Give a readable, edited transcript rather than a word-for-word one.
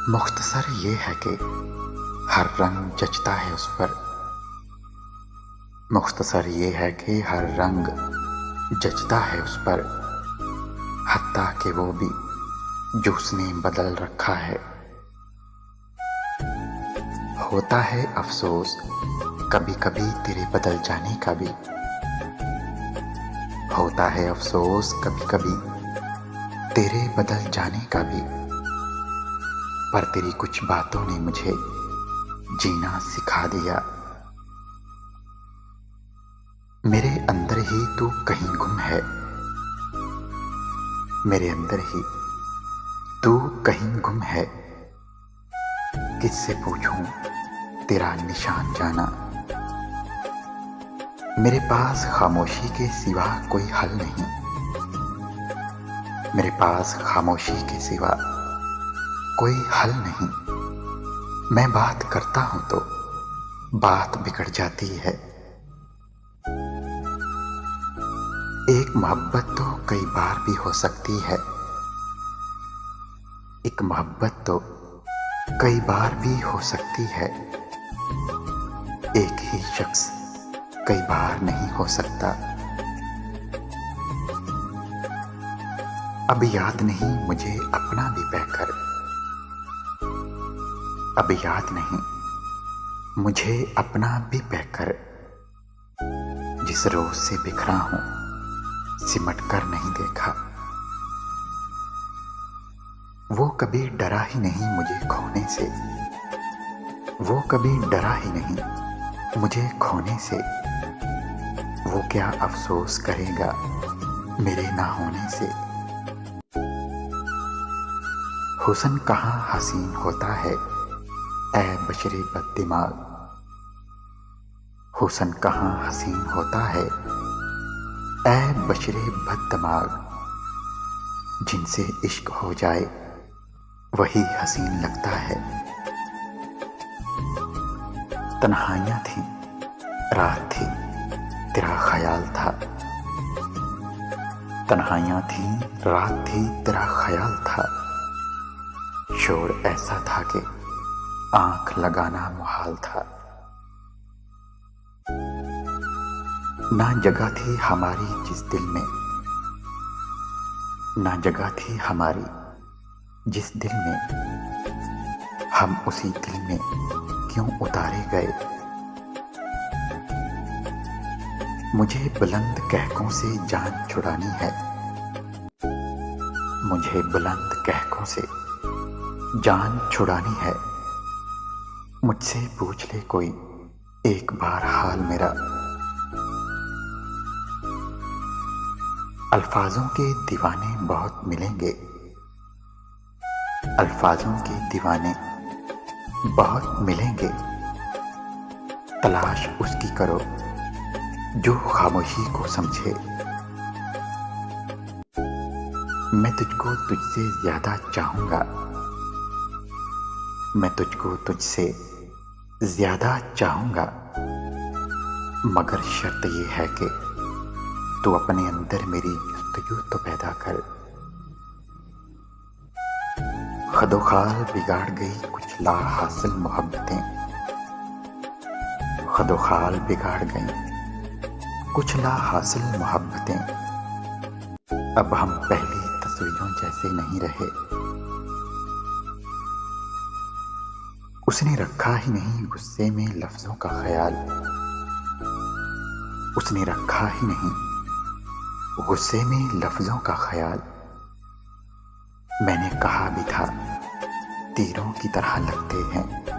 मुख्तसर ये है कि हर रंग जचता है उस पर। मुख्तसर ये है कि हर रंग जचता है उस पर, हत्ता कि वो भी जो उसने बदल रखा है। होता है अफसोस कभी कभी तेरे बदल जाने का भी। होता है अफसोस कभी कभी तेरे बदल जाने का भी। पर तेरी कुछ बातों ने मुझे जीना सिखा दिया। मेरे अंदर ही तू कहीं गुम है, मेरे अंदर ही तू कहीं गुम है। किससे पूछूं तेरा निशान जाना। मेरे पास खामोशी के सिवा कोई हल नहीं। मेरे पास खामोशी के सिवा कोई हल नहीं। मैं बात करता हूं तो बात बिगड़ जाती है। एक मोहब्बत तो कई बार भी हो सकती है। एक मोहब्बत तो कई बार भी हो सकती है। एक ही शख्स कई बार नहीं हो सकता। अब याद नहीं मुझे अपना भी बहकर। अब याद नहीं मुझे अपना भी बहकर। जिस रोज से बिखरा हूं सिमट कर नहीं देखा। वो कभी डरा ही नहीं मुझे खोने से। वो कभी डरा ही नहीं मुझे खोने से। वो क्या अफसोस करेगा मेरे ना होने से। हुस्न कहाँ हसीन होता है ऐ बशरे बद्दिमाग। हुस्न कहाँ हसीन होता है ऐ बशरे बद्दिमाग। जिनसे इश्क हो जाए वही हसीन लगता है। तन्हाइयां थी रात थी तेरा ख्याल था। तन्हाइयां थी रात थी तेरा ख्याल था। शोर ऐसा था कि आंख लगाना मुहाल था। ना जगह थी हमारी जिस दिल में। ना जगह थी हमारी जिस दिल में। हम उसी दिल में क्यों उतारे गए। मुझे बुलंद कहकों से जान छुड़ानी है। मुझे बुलंद कहकों से जान छुड़ानी है। मुझसे पूछ ले कोई एक बार हाल मेरा। अल्फाजों के दीवाने बहुत मिलेंगे। अल्फाजों के दीवाने बहुत मिलेंगे। तलाश उसकी करो जो खामोशी को समझे। मैं तुझको तुझसे ज्यादा चाहूंगा। मैं तुझको तुझसे ज्यादा चाहूंगा। मगर शर्त यह है कि तू अपने अंदर मेरी जुस्तजू तो पैदा कर। खदोखाल बिगाड़ गई कुछ ला हासिल मोहब्बतें। खदोखाल बिगाड़ गई कुछ ला हासिल मोहब्बतें। अब हम पहली तस्वीरों जैसे नहीं रहे। उसने रखा ही नहीं गुस्से में लफ्जों का ख्याल। उसने रखा ही नहीं गुस्से में लफ्जों का ख्याल। मैंने कहा भी था तीरों की तरह लगते हैं।